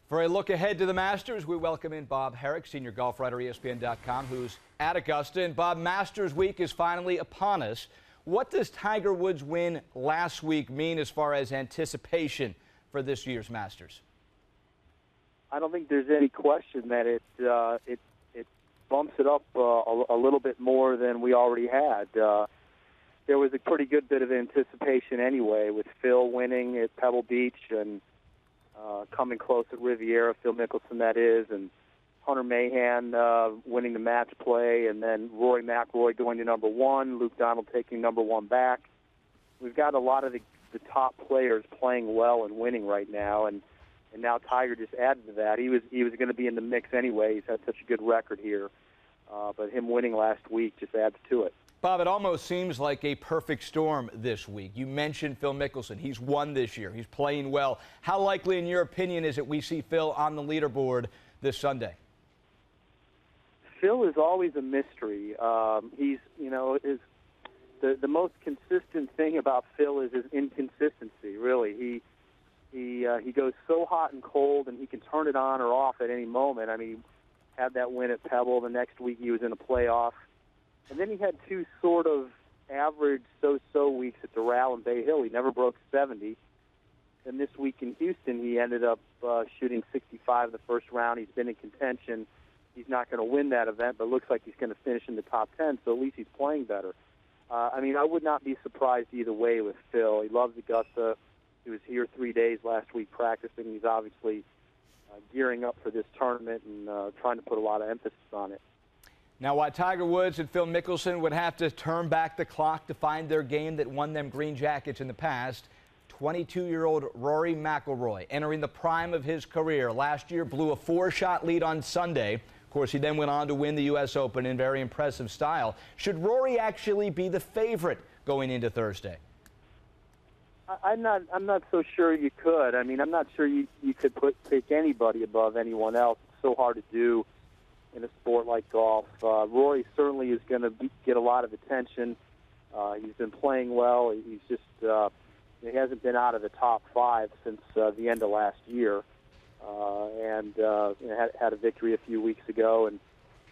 For a look ahead to the Masters, we welcome in Bob Harig, senior golf writer, ESPN.com, who's at Augusta. And Bob, Masters week is finally upon us. What does Tiger Woods' win last week mean as far as anticipation for this year's Masters? I don't think there's any question that it bumps it up a little bit more than we already had. There was a pretty good bit of anticipation anyway, with Phil winning at Pebble Beach and coming close at Riviera, Phil Mickelson that is, and Hunter Mahan winning the match play, and then Rory McIlroy going to number one, Luke Donald taking number one back. We've got a lot of the top players playing well and winning right now, and now Tiger just added to that. He was going to be in the mix anyway. He's had such a good record here, but him winning last week just adds to it. Bob, it almost seems like a perfect storm this week. You mentioned Phil Mickelson. He's won this year. He's playing well. How likely, in your opinion, is it we see Phil on the leaderboard this Sunday? Phil is always a mystery. He's, the most consistent thing about Phil is his inconsistency, really. He goes so hot and cold, and he can turn it on or off at any moment. I mean, he had that win at Pebble. The next week he was in a playoff. And then he had two sort of average so-so weeks at Doral and Bay Hill. He never broke 70. And this week in Houston, he ended up shooting 65 the first round. He's been in contention. He's not going to win that event, but looks like he's going to finish in the top 10, so at least he's playing better. I would not be surprised either way with Phil. He loves Augusta. He was here 3 days last week practicing. He's obviously gearing up for this tournament and trying to put a lot of emphasis on it. Now, while Tiger Woods and Phil Mickelson would have to turn back the clock to find their game that won them green jackets in the past, 22-year-old Rory McIlroy, entering the prime of his career, last year blew a 4-shot lead on Sunday. Of course, he then went on to win the U.S. Open in very impressive style. Should Rory actually be the favorite going into Thursday? I'm not so sure you could. I mean, I'm not sure you could pick anybody above anyone else. It's so hard to do in a sport like golf. Rory certainly is going to get a lot of attention. He's been playing well. He's just he hasn't been out of the top 5 since the end of last year, and had a victory a few weeks ago,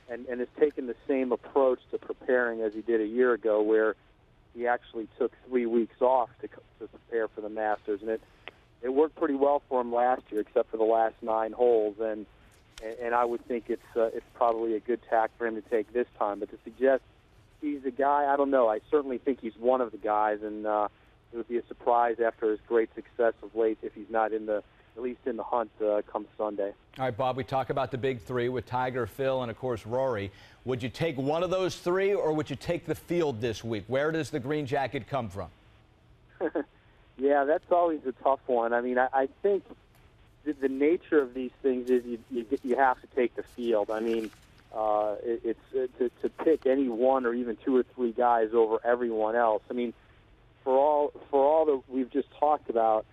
and has taken the same approach to preparing as he did a year ago, where he actually took 3 weeks off to prepare for the Masters, and it worked pretty well for him last year, except for the last 9 holes, and I would think it's probably a good tack for him to take this time. But to suggest he's a guy, I don't know. I certainly think he's one of the guys, and it would be a surprise after his great success of late if he's not at least in the hunt come Sunday. All right, Bob, we talk about the big three with Tiger, Phil, and, of course, Rory. Would you take one of those three, or would you take the field this week? Where does the green jacket come from? Yeah, that's always a tough one. I mean, I think the nature of these things is you have to take the field. I mean, to pick any one or even 2 or 3 guys over everyone else. I mean, for all that we've just talked about,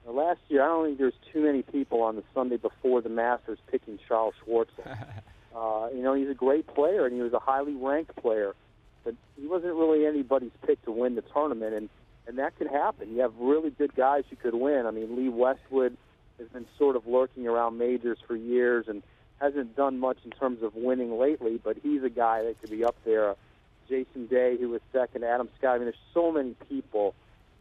last year I don't think there's too many people on the Sunday before the Masters picking Charles Schwartzel. He's a great player, and he was a highly ranked player, but he wasn't really anybody's pick to win the tournament, and that could happen. You have really good guys who could win. I mean, Lee Westwood has been sort of lurking around majors for years and hasn't done much in terms of winning lately, but he's a guy that could be up there. Jason Day, who was second, Adam Scott. I mean, there's so many people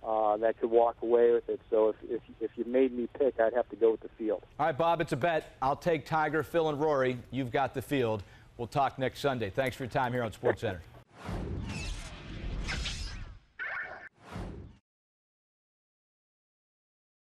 that could walk away with it. So if you made me pick, I'd have to go with the field. All right, Bob, it's a bet. I'll take Tiger, Phil, and Rory. You've got the field. We'll talk next Sunday. Thanks for your time here on SportsCenter.